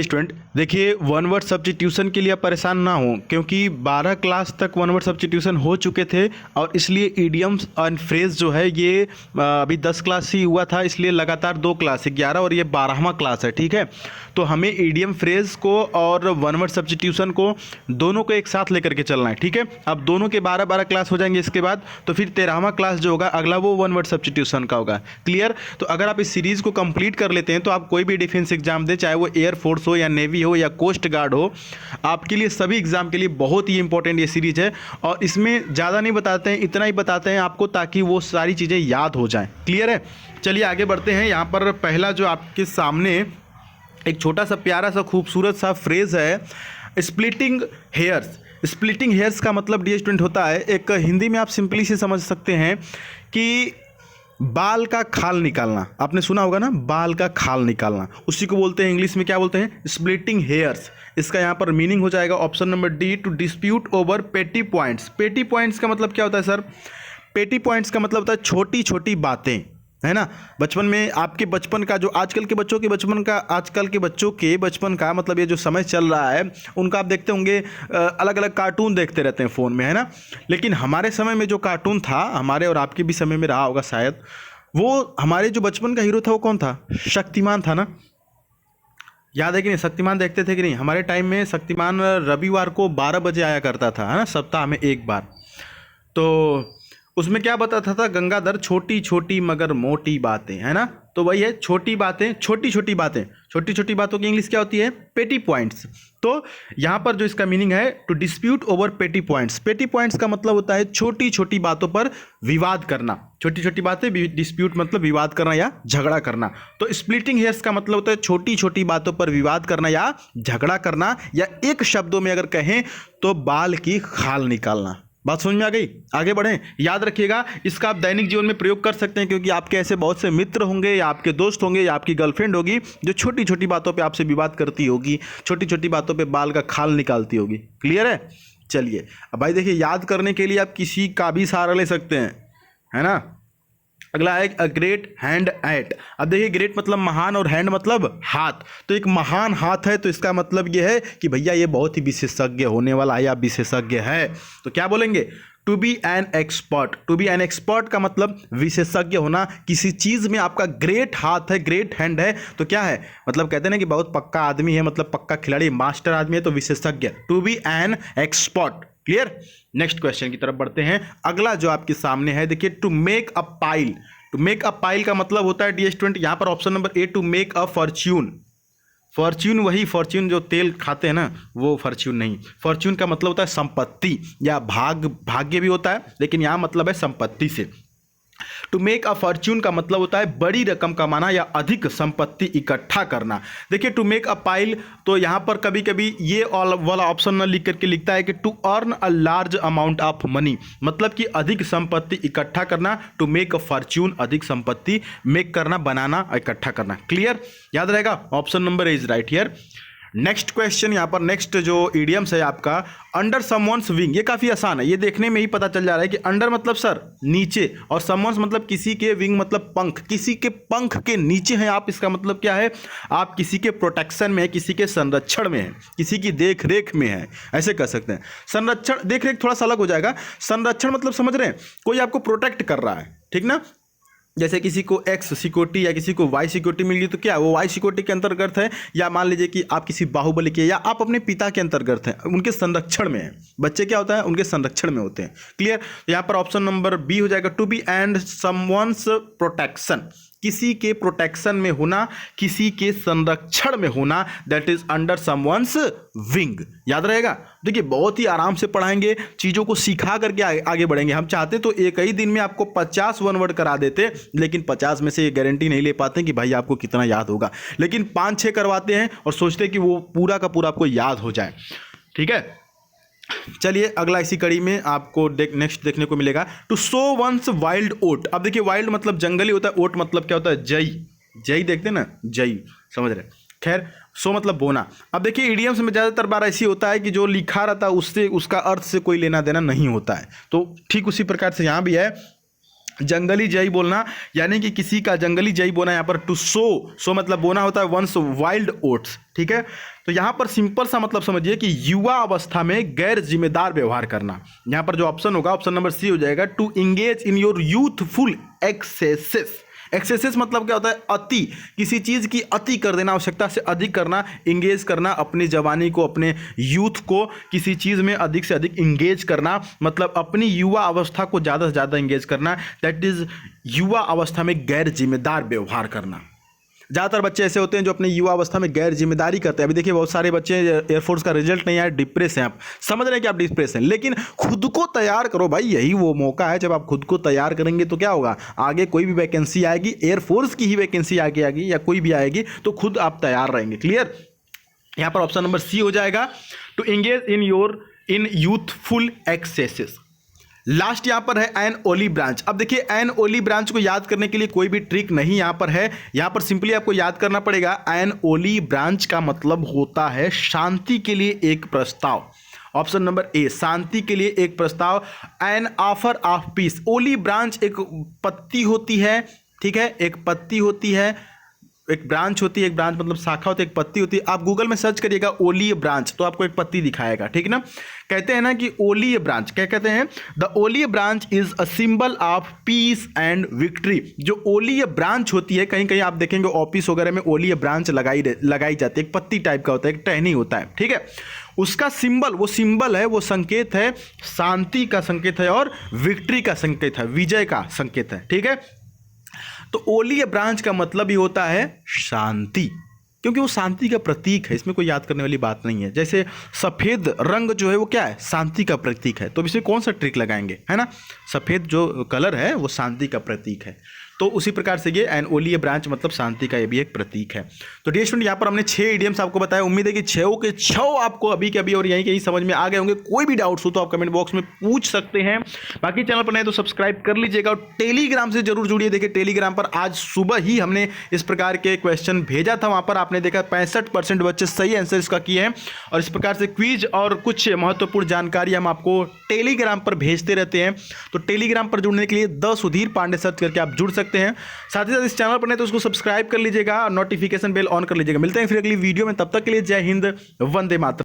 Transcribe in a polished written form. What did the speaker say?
Student देखिए, one word substitution के लिए आप परेशान ना हो, क्योंकि 12 क्लास तक वन वर्ड सब्स्टिट्यूशन हो चुके थे और इसलिए ईडियम्स एंड फ्रेज जो है ये अभी 10 क्लास ही हुआ था, इसलिए लगातार 2 क्लास 11 और ये 12वां क्लास है। ठीक है, तो हमें ईडियम फ्रेज को और वन वर्ड सब्स्टिट्यूशन को दोनों को एक साथ लेकर के चलना है। ठीक है, अब दोनों के 12-12 क्लास हो जाएंगे इसके बाद, तो फिर 13वां क्लास जो होगा अगला वो वन वर्ड सब्स्टिट्यूशन का होगा। क्लियर? तो अगर आप इस सीरीज़ को कंप्लीट कर लेते हैं तो आप कोई भी डिफेंस एग्जाम दें, चाहे वो एयरफोर्स हो या नेवी हो या कोस्ट गार्ड हो, आपके लिए सभी एग्जाम के लिए बहुत ही इंपॉर्टेंट ये सीरीज है। और इसमें ज़्यादा नहीं बताते हैं, इतना ही बताते हैं आपको ताकि वो सारी चीज़ें याद हो जाएं। क्लियर है? चलिए आगे बढ़ते हैं। यहाँ पर पहला जो आपके सामने एक छोटा सा प्यारा सा खूबसूरत सा फ्रेज है, स्प्लिटिंग हेयर्स। स्प्लिटिंग हेयर्स का मतलब डियर स्टूडेंट होता है, एक हिंदी में आप सिंपली से समझ सकते हैं कि बाल का खाल निकालना। आपने सुना होगा ना, बाल का खाल निकालना, उसी को बोलते हैं इंग्लिश में क्या बोलते हैं? Splitting hairs. इसका यहाँ पर मीनिंग हो जाएगा option number D, to dispute over petty points. Petty points का मतलब क्या होता है सर? पेटी पॉइंट्स का मतलब होता है छोटी छोटी बातें, है ना। बचपन में आपके बचपन का जो आजकल के बच्चों के बचपन का मतलब ये जो समय चल रहा है, उनका आप देखते होंगे अलग अलग कार्टून देखते रहते हैं फ़ोन में, है ना। लेकिन हमारे समय में जो कार्टून था, हमारे और आपके भी समय में रहा होगा शायद, वो हमारे जो बचपन का हीरो था वो कौन था? शक्तिमान था ना। याद है कि नहीं? शक्तिमान देखते थे कि नहीं? हमारे टाइम में शक्तिमान रविवार को 12 बजे आया करता था, है ना, सप्ताह में एक बार। तो उसमें क्या बताता था? गंगाधर छोटी छोटी मगर मोटी बातें, है ना। तो वही है, छोटी बातें, छोटी छोटी बातें। छोटी छोटी बातों की इंग्लिश क्या होती है? पेटी पॉइंट्स। तो यहाँ पर जो इसका मीनिंग है, to dispute over petty points. Petty points का मतलब होता है छोटी छोटी बातों पर विवाद करना। छोटी छोटी बातें, डिस्प्यूट मतलब विवाद करना या झगड़ा करना। तो स्प्लिटिंग हेयर्स का मतलब होता है छोटी छोटी बातों पर विवाद करना या झगड़ा करना, या एक शब्दों में अगर कहें तो बाल की खाल निकालना। बात समझ में आ गई? आगे बढ़ें। याद रखिएगा, इसका आप दैनिक जीवन में प्रयोग कर सकते हैं, क्योंकि आपके ऐसे बहुत से मित्र होंगे या आपके दोस्त होंगे या आपकी गर्लफ्रेंड होगी जो छोटी छोटी बातों पे आपसे विवाद करती होगी, छोटी छोटी बातों पे बाल का खाल निकालती होगी। क्लियर है? चलिए अब भाई देखिए, याद करने के लिए आप किसी का भी सहारा ले सकते हैं, है ना। अगला है अ ग्रेट हैंड एट। अब देखिए, ग्रेट मतलब महान और हैंड मतलब हाथ। तो एक महान हाथ है, तो इसका मतलब ये है कि भैया ये बहुत ही विशेषज्ञ होने वाला है या विशेषज्ञ है। तो क्या बोलेंगे? To be an expert. To be an expert का मतलब विशेषज्ञ होना। किसी चीज में आपका ग्रेट हाथ है, ग्रेट हैंड है, तो क्या है? मतलब कहते हैं ना कि बहुत पक्का आदमी है, मतलब पक्का खिलाड़ी, मास्टर आदमी है, तो विशेषज्ञ। To be an expert. Clear? Next question की तरफ बढ़ते हैं। अगला जो आपके सामने है, देखिए, to make a pile. To make a pile का मतलब होता है डियर स्टूडेंट, यहां पर option number A, to make a fortune. Fortune वही फॉर्च्यून जो तेल खाते हैं ना, वो फॉर्च्यून नहीं। फॉर्च्यून का मतलब होता है संपत्ति या भाग्य भी होता है, लेकिन यहां मतलब है संपत्ति से। टू मेक अ फॉर्च्यून का मतलब होता है बड़ी रकम कमाना या अधिक संपत्ति इकट्ठा करना। देखिए, टू मेक अ पाइल, तो यहां पर कभी कभी ये वाला ऑप्शन न लिख करके लिखता है कि to earn a large amount of money, मतलब कि अधिक संपत्ति इकट्ठा करना। टू मेक अ फॉर्च्यून, अधिक संपत्ति मेक करना, बनाना, इकट्ठा करना। क्लियर? याद रहेगा? Option number A is right here. Next question, यहाँ पर नेक्स्ट जो इडियम्स है आपका, अंडर समवन्स विंग। ये काफ़ी आसान है, ये देखने में ही पता चल जा रहा है कि अंडर मतलब सर नीचे, और समवन्स मतलब किसी के, विंग मतलब पंख, किसी के पंख के नीचे हैं आप। इसका मतलब क्या है? आप किसी के प्रोटेक्शन में है, किसी के संरक्षण में है, किसी की देख रेख में है, ऐसे कह सकते हैं। संरक्षण, देख रेख थोड़ा सा अलग हो जाएगा। संरक्षण मतलब समझ रहे हैं, कोई आपको प्रोटेक्ट कर रहा है, ठीक ना। जैसे किसी को एक्स सिक्योरिटी या किसी को वाई सिक्योरिटी मिल गई, तो क्या वो वाई सिक्योरिटी के अंतर्गत है, या मान लीजिए कि आप किसी बाहुबली के या आप अपने पिता के अंतर्गत हैं, उनके संरक्षण में हैं। बच्चे क्या होता है? उनके संरक्षण में होते हैं। क्लियर? यहाँ पर ऑप्शन नंबर बी हो जाएगा, to be and someone's protection. किसी के प्रोटेक्शन में होना, किसी के संरक्षण में होना, that is under someone's wing. याद रहेगा? देखिए, बहुत ही आराम से पढ़ाएंगे, चीज़ों को सिखा करके आगे बढ़ेंगे। हम चाहते तो एक ही दिन में आपको 50 वन वर्ड करा देते, लेकिन 50 में से ये गारंटी नहीं ले पाते कि भाई आपको कितना याद होगा, लेकिन 5-6 करवाते हैं और सोचते हैं कि वो पूरा का पूरा आपको याद हो जाए। ठीक है, चलिए अगला इसी कड़ी में आपको नेक्स्ट देखने को मिलेगा, टू सो वंस वाइल्ड ओट। अब देखिए, वाइल्ड मतलब जंगली होता है, ओट मतलब क्या होता है? जई। जई देखते हैं ना, जई, समझ रहे? खैर, सो मतलब बोना। अब देखिए, इडियम्स में ज़्यादातर बार ऐसी होता है कि जो लिखा रहता है उससे, उसका अर्थ से कोई लेना देना नहीं होता है। तो ठीक उसी प्रकार से यहाँ भी है, जंगली जई बोलना यानी कि किसी का जंगली जई बोना, यहाँ पर टू सो मतलब बोना होता है वंस वाइल्ड ओट्स, ठीक है। तो यहाँ पर सिंपल सा मतलब समझिए कि युवा अवस्था में गैर जिम्मेदार व्यवहार करना। यहाँ पर जो ऑप्शन होगा ऑप्शन नंबर सी हो जाएगा, to engage in your youthful excesses. Excesses मतलब क्या होता है, अति, किसी चीज़ की अति कर देना, आवश्यकता से अधिक करना, इंगेज करना, अपनी जवानी को, अपने यूथ को किसी चीज़ में अधिक से अधिक इंगेज करना, मतलब अपनी युवा अवस्था को ज़्यादा से ज़्यादा इंगेज करना, दैट इज़ युवा अवस्था में गैर जिम्मेदार व्यवहार करना। ज़्यादातर बच्चे ऐसे होते हैं जो अपनी युवा अवस्था में गैर जिम्मेदारी करते हैं। अभी देखिए बहुत सारे बच्चे एयरफोर्स का रिजल्ट नहीं आया, डिप्रेस हैं, आप समझ रहे हैं कि आप डिप्रेस हैं, लेकिन खुद को तैयार करो भाई, यही वो मौका है जब आप खुद को तैयार करेंगे तो क्या होगा, आगे कोई भी वैकेंसी आएगी, एयरफोर्स की ही वैकेंसी आगे आएगी या कोई भी आएगी तो खुद आप तैयार रहेंगे। क्लियर, यहाँ पर ऑप्शन नंबर सी हो जाएगा, to engage in youthful excesses. Last यहां पर है एन ओली ब्रांच। अब देखिए एन ओली ब्रांच को याद करने के लिए कोई भी ट्रिक नहीं यहां पर है, यहां पर सिंपली आपको याद करना पड़ेगा। एन ओली ब्रांच का मतलब होता है शांति के लिए एक प्रस्ताव। ऑप्शन नंबर ए, शांति के लिए एक प्रस्ताव। An offer of peace. Olive branch एक पत्ती होती है, ठीक है, एक पत्ती होती है, एक ब्रांच होती है, एक ब्रांच मतलब शाखा होती है, एक पत्ती होती है। आप गूगल में सर्च करिएगा ओलीय ब्रांच तो आपको एक पत्ती दिखाएगा, ठीक है ना। कहते हैं ना कि ओलीय ब्रांच, क्या कहते हैं, the olive branch is a symbol of peace and victory. जो ओलीय ब्रांच होती है, कहीं कहीं आप देखेंगे ऑफिस वगैरह में ओलीय ब्रांच लगाई जाती है, एक पत्ती टाइप का होता है, एक टहनी होता है, ठीक है। उसका सिंबल, वो सिंबल है, वो संकेत है, शांति का संकेत है और विक्ट्री का संकेत है, विजय का संकेत है, ठीक है। तो ओलीय ब्रांच का मतलब ही होता है शांति, क्योंकि वो शांति का प्रतीक है, इसमें कोई याद करने वाली बात नहीं है। जैसे सफ़ेद रंग जो है वो क्या है, शांति का प्रतीक है, तो इसमें कौन सा ट्रिक लगाएंगे, है ना। सफ़ेद जो कलर है वो शांति का प्रतीक है, तो उसी प्रकार से ये एन ओलीय ब्रांच मतलब शांति का ये भी एक प्रतीक है। तो डियर स्टूडेंट, यहाँ पर हमने 6 इडियम्स आपको बताया। उम्मीद है कि 6 के 6 आपको अभी के अभी और यहीं कहीं समझ में आ गए होंगे। कोई भी डाउट्स हो तो आप कमेंट बॉक्स में पूछ सकते हैं। बाकी चैनल पर नए तो सब्सक्राइब कर लीजिएगा और टेलीग्राम से जरूर जुड़िए। देखिए टेलीग्राम पर आज सुबह ही हमने इस प्रकार के क्वेश्चन भेजा था, वहाँ पर आपने देखा 65% बच्चे सही आंसर इसका किए हैं। और इस प्रकार से क्विज और कुछ महत्वपूर्ण जानकारी हम आपको टेलीग्राम पर भेजते रहते हैं। तो टेलीग्राम पर जुड़ने के लिए द सुधीर पांडे सर्च करके आप जुड़ सकते हैं। साथ ही साथ इस चैनल पर नहीं तो उसको सब्सक्राइब कर लीजिएगा, नोटिफिकेशन बेल ऑन कर लीजिएगा। मिलते हैं फिर अगली वीडियो में, तब तक के लिए जय हिंद, वंदे मातरम।